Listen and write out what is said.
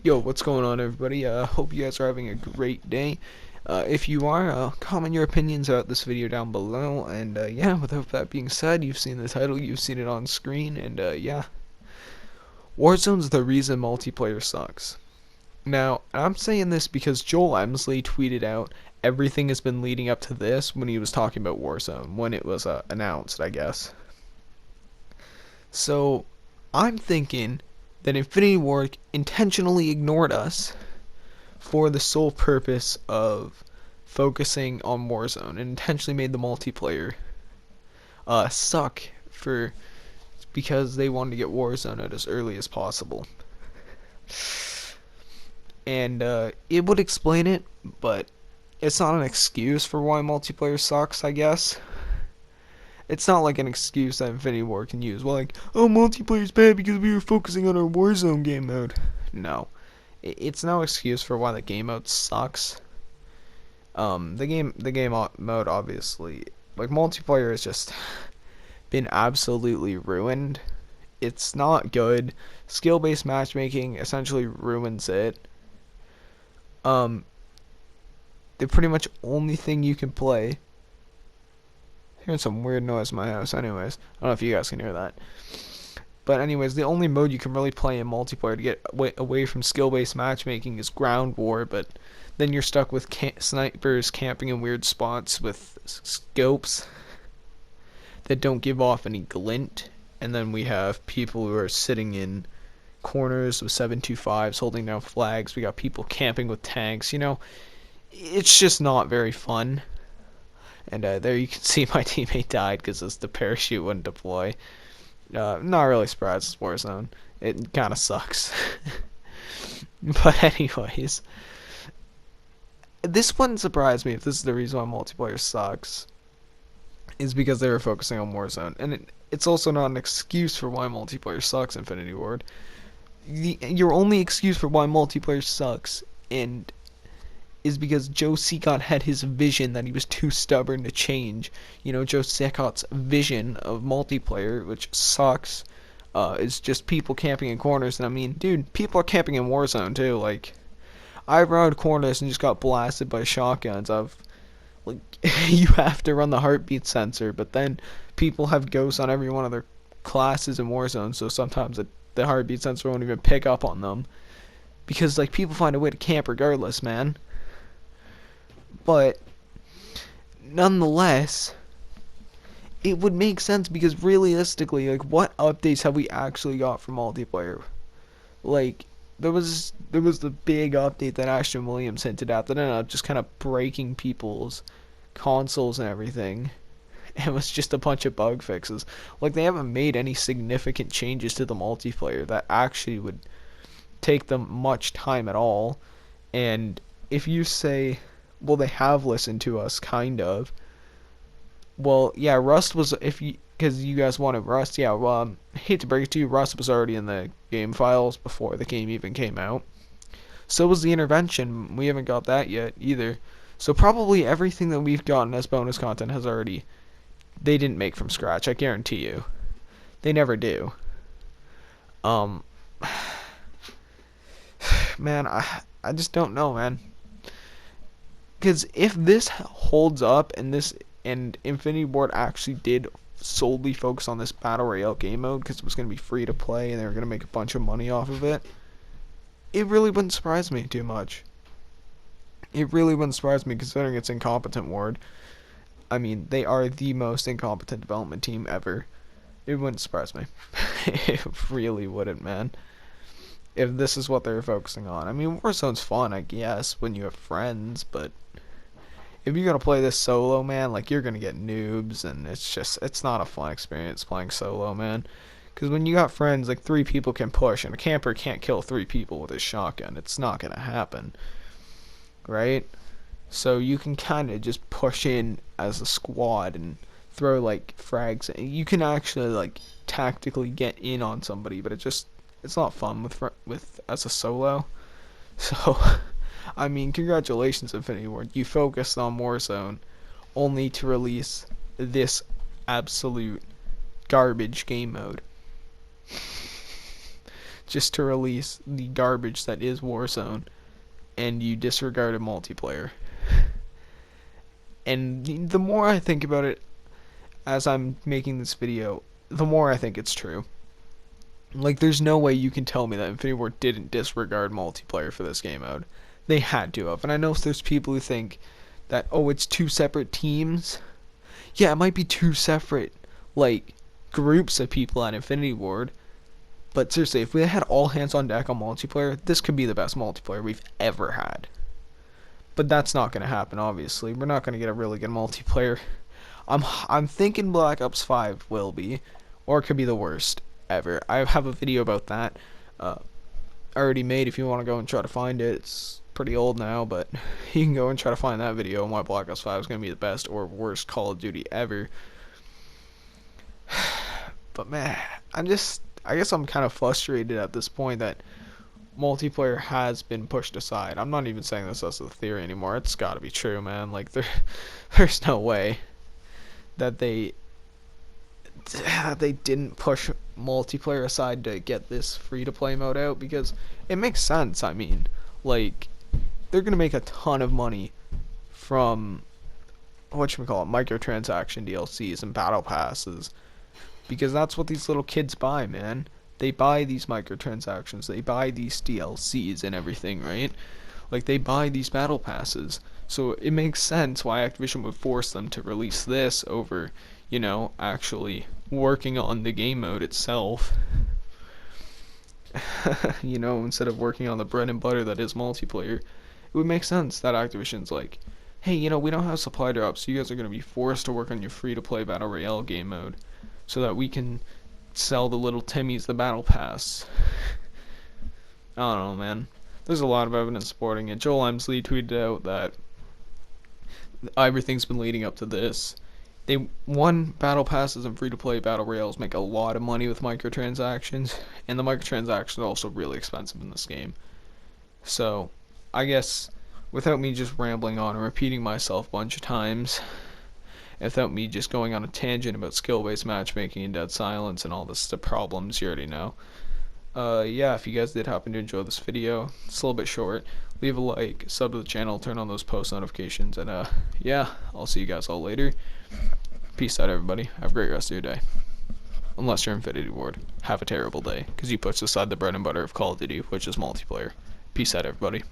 Yo, what's going on, everybody? Hope you guys are having a great day. If you are, comment your opinions about this video down below. And yeah, without that being said, you've seen the title, you've seen it on screen, and yeah, Warzone's the reason multiplayer sucks. Now, I'm saying this because Joel Emsley tweeted out everything has been leading up to this when he was talking about Warzone, when it was announced, I guess. So, I'm thinking that Infinity Ward intentionally ignored us for the sole purpose of focusing on Warzone and intentionally made the multiplayer suck for because they wanted to get Warzone out as early as possible. And it would explain it, but it's not an excuse for why multiplayer sucks, I guess. It's not like an excuse that Infinity Ward can use. Well, like, oh, multiplayer's bad because we were focusing on our Warzone game mode. No. It's no excuse for why the game mode sucks. The game mode, obviously, like, multiplayer has just been absolutely ruined. It's not good. Skill-based matchmaking essentially ruins it. The pretty much only thing you can play. Hearing some weird noise in my house. Anyways, I don't know if you guys can hear that. But anyways, the only mode you can really play in multiplayer to get away from skill-based matchmaking is ground war, but then you're stuck with snipers camping in weird spots with scopes that don't give off any glint, and then we have people who are sitting in corners with 725s holding down flags. We got people camping with tanks. It's just not very fun. And there you can see my teammate died because the parachute wouldn't deploy. Not really surprised it's Warzone. It kind of sucks. But anyways, this wouldn't surprise me if this is the reason why multiplayer sucks. Is because they were focusing on Warzone. And it's also not an excuse for why multiplayer sucks, Infinity Ward. Your only excuse for why multiplayer sucks is because Joe Secott had his vision that he was too stubborn to change. Joe Secott's vision of multiplayer, which sucks, is just people camping in corners. And I mean, dude, people are camping in Warzone too. Like, I've run corners and just got blasted by shotguns. You have to run the heartbeat sensor, but then people have ghosts on every one of their classes in Warzone, so sometimes the heartbeat sensor won't even pick up on them. Because, like, people find a way to camp regardless, man. But nonetheless, it would make sense because realistically, like, what updates have we actually got for multiplayer? Like, there was the big update that Ashton Williams hinted at that ended up just kind of breaking people's consoles and everything. It was just a bunch of bug fixes. Like, they haven't made any significant changes to the multiplayer that actually would take them much time at all. And if you say, well, they have listened to us, kind of. Well, yeah, Rust was, because you guys wanted Rust, yeah, well, I hate to break it to you, Rust was already in the game files before the game even came out. So was the intervention. We haven't got that yet, either. So probably everything that we've gotten as bonus content they didn't make from scratch, I guarantee you. They never do. Man, I just don't know, man. Because if this holds up and Infinity Ward actually did solely focus on this Battle Royale game mode because it was going to be free to play and they were going to make a bunch of money off of it, it really wouldn't surprise me too much. It really wouldn't surprise me considering it's incompetent Ward. I mean, they are the most incompetent development team ever. It wouldn't surprise me. It really wouldn't, man. If this is what they're focusing on. I mean, Warzone's fun, I guess, when you have friends, but if you're gonna play this solo, man, like, you're gonna get noobs, and it's not a fun experience playing solo, man. Because when you got friends, like, 3 people can push, and a camper can't kill 3 people with his shotgun. It's not gonna happen, right? So you can kind of just push in as a squad and throw, like, frags. You can actually, like, tactically get in on somebody, but it's not fun with as a solo. So, I mean, congratulations, Infinity Ward. You focused on Warzone only to release this absolute garbage game mode. just to release the garbage that is Warzone, and you disregarded multiplayer. And the more I think about it as I'm making this video, the more I think it's true. Like, there's no way you can tell me that Infinity Ward didn't disregard multiplayer for this game mode. They had to have. And I know there's people who think that, oh, it's two separate teams. Yeah, it might be two separate, like, groups of people at Infinity Ward. But seriously, if we had all hands on deck on multiplayer, this could be the best multiplayer we've ever had. But that's not going to happen, obviously. We're not going to get a really good multiplayer. I'm thinking Black Ops 5 will be, or it could be the worst ever. I have a video about that already made if you want to go and try to find it. It's pretty old now, but you can go and try to find that video on why Black Ops 5 is going to be the best or worst Call of Duty ever. But man, I guess I'm kind of frustrated at this point that multiplayer has been pushed aside. I'm not even saying this as a theory anymore. It's got to be true, man. Like, there's no way that they didn't push multiplayer aside to get this free-to-play mode out, because it makes sense. I mean, like, they're gonna make a ton of money from microtransaction DLCs and battle passes, because that's what these little kids buy, man. They buy these microtransactions, they buy these DLCs and everything, right? Like, they buy these battle passes. So it makes sense why Activision would force them to release this over, you know, actually working on the game mode itself. You know, instead of working on the bread and butter that is multiplayer. It would make sense that Activision's like, hey, you know, we don't have supply drops, so you guys are going to be forced to work on your free-to-play Battle Royale game mode so that we can sell the little Timmies the Battle Pass. I don't know, man. There's a lot of evidence supporting it. Joel Emsley tweeted out that everything's been leading up to this. Battle passes and free-to-play battle royales make a lot of money with microtransactions, and the microtransactions are also really expensive in this game. So, I guess, without me just rambling on and repeating myself a bunch of times, without me just going on a tangent about skill-based matchmaking and dead silence and all the problems you already know, yeah, if you guys did happen to enjoy this video, it's a little bit short, leave a like, sub to the channel, turn on those post notifications, and yeah, I'll see you guys all later. Peace out, everybody. Have a great rest of your day. Unless you're Infinity Ward. Have a terrible day, because you pushed aside the bread and butter of Call of Duty, which is multiplayer. Peace out, everybody.